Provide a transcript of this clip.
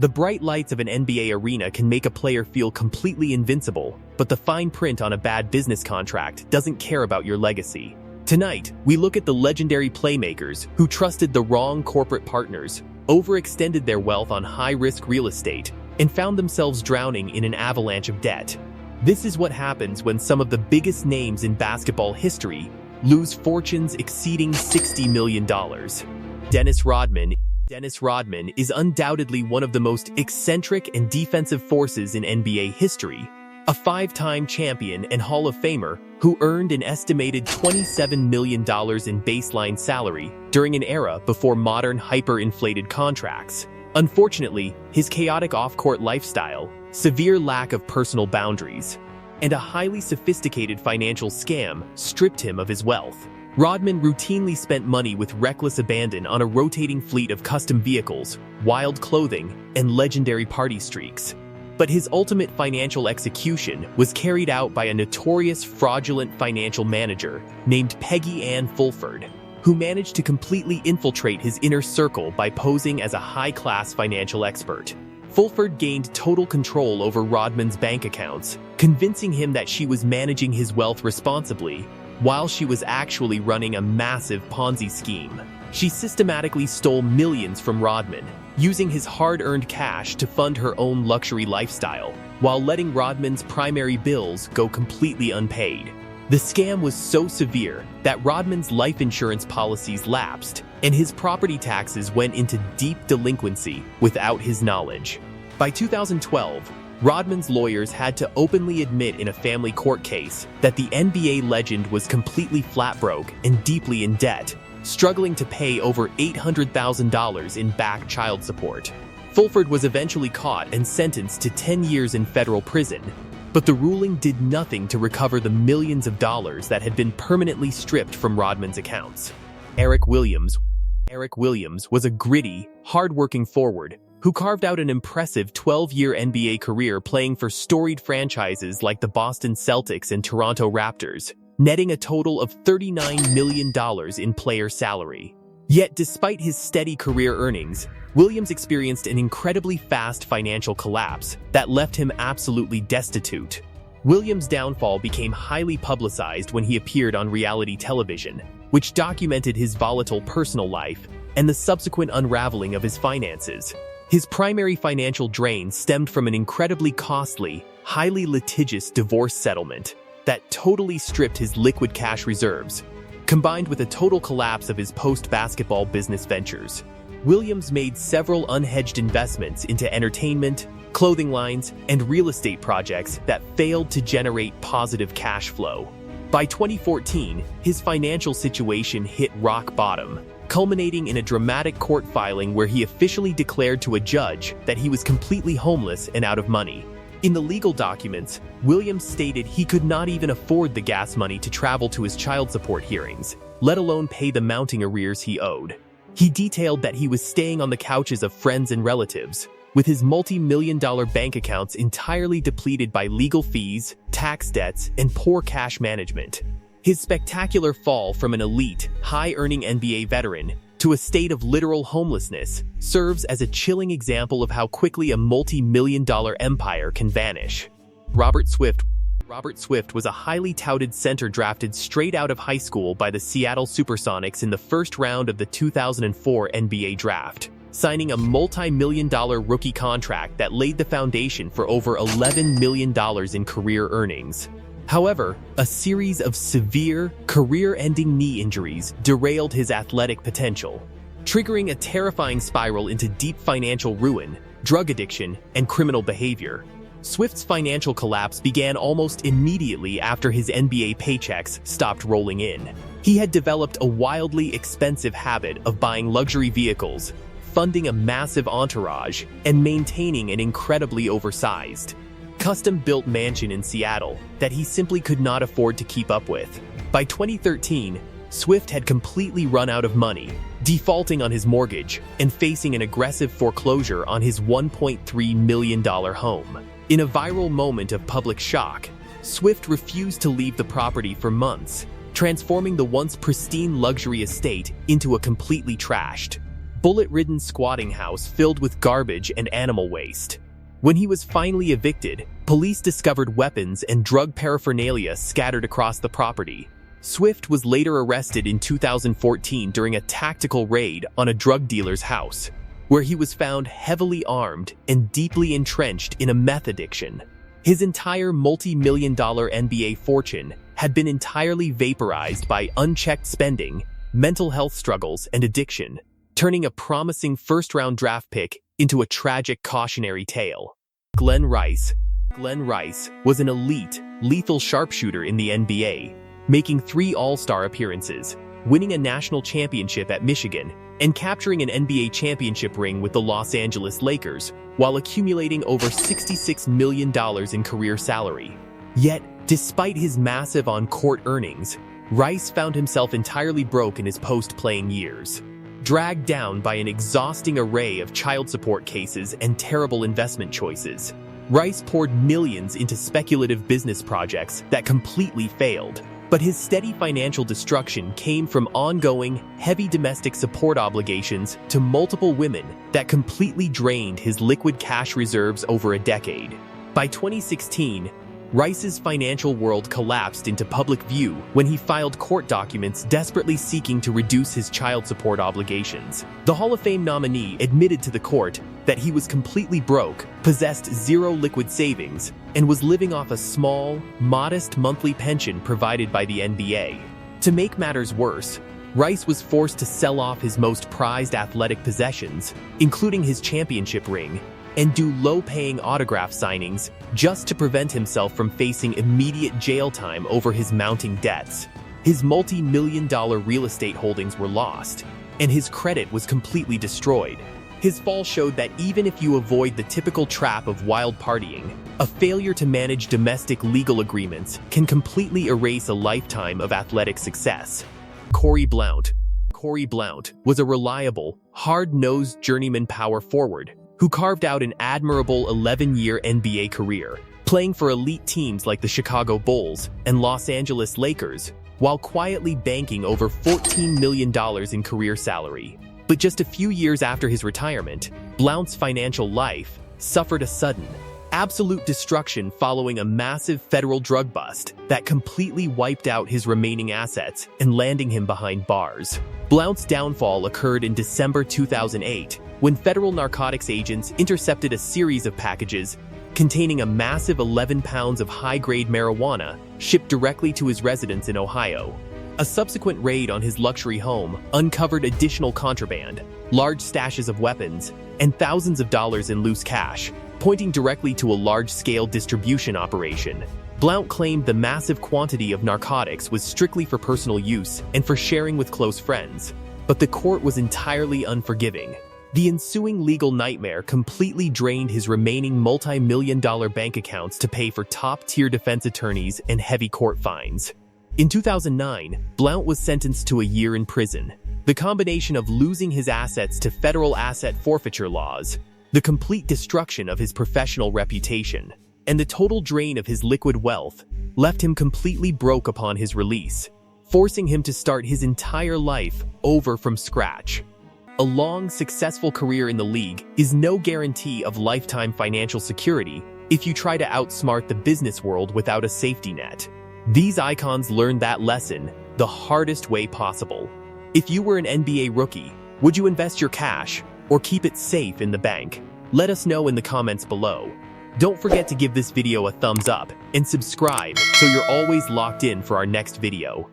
The bright lights of an NBA arena can make a player feel completely invincible, but the fine print on a bad business contract doesn't care about your legacy. Tonight, we look at the legendary playmakers who trusted the wrong corporate partners, overextended their wealth on high-risk real estate, and found themselves drowning in an avalanche of debt. This is what happens when some of the biggest names in basketball history lose fortunes exceeding $60 million. Dennis Rodman is undoubtedly one of the most eccentric and defensive forces in NBA history, a five-time champion and Hall of Famer who earned an estimated $27 million in baseline salary during an era before modern hyper-inflated contracts. Unfortunately, his chaotic off-court lifestyle, severe lack of personal boundaries, and a highly sophisticated financial scam stripped him of his wealth. Rodman routinely spent money with reckless abandon on a rotating fleet of custom vehicles, wild clothing, and legendary party streaks. But his ultimate financial execution was carried out by a notorious fraudulent financial manager named Peggy Ann Fulford, who managed to completely infiltrate his inner circle by posing as a high-class financial expert. Fulford gained total control over Rodman's bank accounts, convincing him that she was managing his wealth responsibly, while she was actually running a massive Ponzi scheme. She systematically stole millions from Rodman, using his hard-earned cash to fund her own luxury lifestyle, while letting Rodman's primary bills go completely unpaid. The scam was so severe that Rodman's life insurance policies lapsed, and his property taxes went into deep delinquency without his knowledge. By 2012, Rodman's lawyers had to openly admit in a family court case that the NBA legend was completely flat broke and deeply in debt, struggling to pay over $800,000 in back child support. Fulford was eventually caught and sentenced to 10 years in federal prison, but the ruling did nothing to recover the millions of dollars that had been permanently stripped from Rodman's accounts. Eric Williams was a gritty, hard-working forward who carved out an impressive 12-year NBA career playing for storied franchises like the Boston Celtics and Toronto Raptors, netting a total of $39 million in player salary. Yet despite his steady career earnings, Williams experienced an incredibly fast financial collapse that left him absolutely destitute. Williams' downfall became highly publicized when he appeared on reality television, which documented his volatile personal life and the subsequent unraveling of his finances. His primary financial drain stemmed from an incredibly costly, highly litigious divorce settlement that totally stripped his liquid cash reserves, combined with a total collapse of his post-basketball business ventures. Williams made several unhedged investments into entertainment, clothing lines, and real estate projects that failed to generate positive cash flow. By 2014, his financial situation hit rock bottom, culminating in a dramatic court filing where he officially declared to a judge that he was completely homeless and out of money. In the legal documents, Williams stated he could not even afford the gas money to travel to his child support hearings, let alone pay the mounting arrears he owed. He detailed that he was staying on the couches of friends and relatives, with his multi-million-dollar bank accounts entirely depleted by legal fees, tax debts, and poor cash management. His spectacular fall from an elite, high-earning NBA veteran to a state of literal homelessness serves as a chilling example of how quickly a multi-million-dollar empire can vanish. Robert Swift was a highly touted center drafted straight out of high school by the Seattle Supersonics in the first round of the 2004 NBA draft, signing a multi-million-dollar rookie contract that laid the foundation for over $11 million in career earnings. However, a series of severe, career-ending knee injuries derailed his athletic potential, triggering a terrifying spiral into deep financial ruin, drug addiction, and criminal behavior. Swift's financial collapse began almost immediately after his NBA paychecks stopped rolling in. He had developed a wildly expensive habit of buying luxury vehicles, funding a massive entourage, and maintaining an incredibly oversized, custom-built mansion in Seattle that he simply could not afford to keep up with. By 2013, Swift had completely run out of money, defaulting on his mortgage and facing an aggressive foreclosure on his $1.3 million home. In a viral moment of public shock, Swift refused to leave the property for months, transforming the once pristine luxury estate into a completely trashed, bullet-ridden squatting house filled with garbage and animal waste. When he was finally evicted, police discovered weapons and drug paraphernalia scattered across the property. Swift was later arrested in 2014 during a tactical raid on a drug dealer's house, where he was found heavily armed and deeply entrenched in a meth addiction. His entire multi-million-dollar NBA fortune had been entirely vaporized by unchecked spending, mental health struggles, and addiction, turning a promising first-round draft pick into a tragic cautionary tale. Glenn Rice. Glenn Rice was an elite, lethal sharpshooter in the NBA, making 3 All-Star appearances, winning a national championship at Michigan, and capturing an NBA championship ring with the Los Angeles Lakers, while accumulating over $66 million in career salary. Yet, despite his massive on-court earnings, Rice found himself entirely broke in his post-playing years. Dragged down by an exhausting array of child support cases and terrible investment choices, Rice poured millions into speculative business projects that completely failed. But his steady financial destruction came from ongoing, heavy domestic support obligations to multiple women that completely drained his liquid cash reserves over a decade. By 2016, Rice's financial world collapsed into public view when he filed court documents desperately seeking to reduce his child support obligations. The Hall of Fame nominee admitted to the court that he was completely broke, possessed zero liquid savings, and was living off a small, modest monthly pension provided by the NBA. To make matters worse, Rice was forced to sell off his most prized athletic possessions, including his championship ring, and do low-paying autograph signings just to prevent himself from facing immediate jail time over his mounting debts. His multi-million-dollar real estate holdings were lost, and his credit was completely destroyed. His fall showed that even if you avoid the typical trap of wild partying, a failure to manage domestic legal agreements can completely erase a lifetime of athletic success. Cory Blount. Cory Blount was a reliable, hard-nosed journeyman power forward who carved out an admirable 11-year NBA career, playing for elite teams like the Chicago Bulls and Los Angeles Lakers, while quietly banking over $14 million in career salary. But just a few years after his retirement, Blount's financial life suffered a sudden, absolute destruction following a massive federal drug bust that completely wiped out his remaining assets and landing him behind bars. Blount's downfall occurred in December 2008, when federal narcotics agents intercepted a series of packages containing a massive 11 pounds of high-grade marijuana shipped directly to his residence in Ohio. A subsequent raid on his luxury home uncovered additional contraband, large stashes of weapons, and thousands of dollars in loose cash, pointing directly to a large-scale distribution operation. Blount claimed the massive quantity of narcotics was strictly for personal use and for sharing with close friends, but the court was entirely unforgiving. The ensuing legal nightmare completely drained his remaining multi-million-dollar bank accounts to pay for top-tier defense attorneys and heavy court fines. In 2009, Blount was sentenced to a year in prison. The combination of losing his assets to federal asset forfeiture laws, the complete destruction of his professional reputation, and the total drain of his liquid wealth left him completely broke upon his release, forcing him to start his entire life over from scratch. A long, successful career in the league is no guarantee of lifetime financial security if you try to outsmart the business world without a safety net. These icons learned that lesson the hardest way possible. If you were an NBA rookie, would you invest your cash or keep it safe in the bank? Let us know in the comments below. Don't forget to give this video a thumbs up and subscribe so you're always locked in for our next video.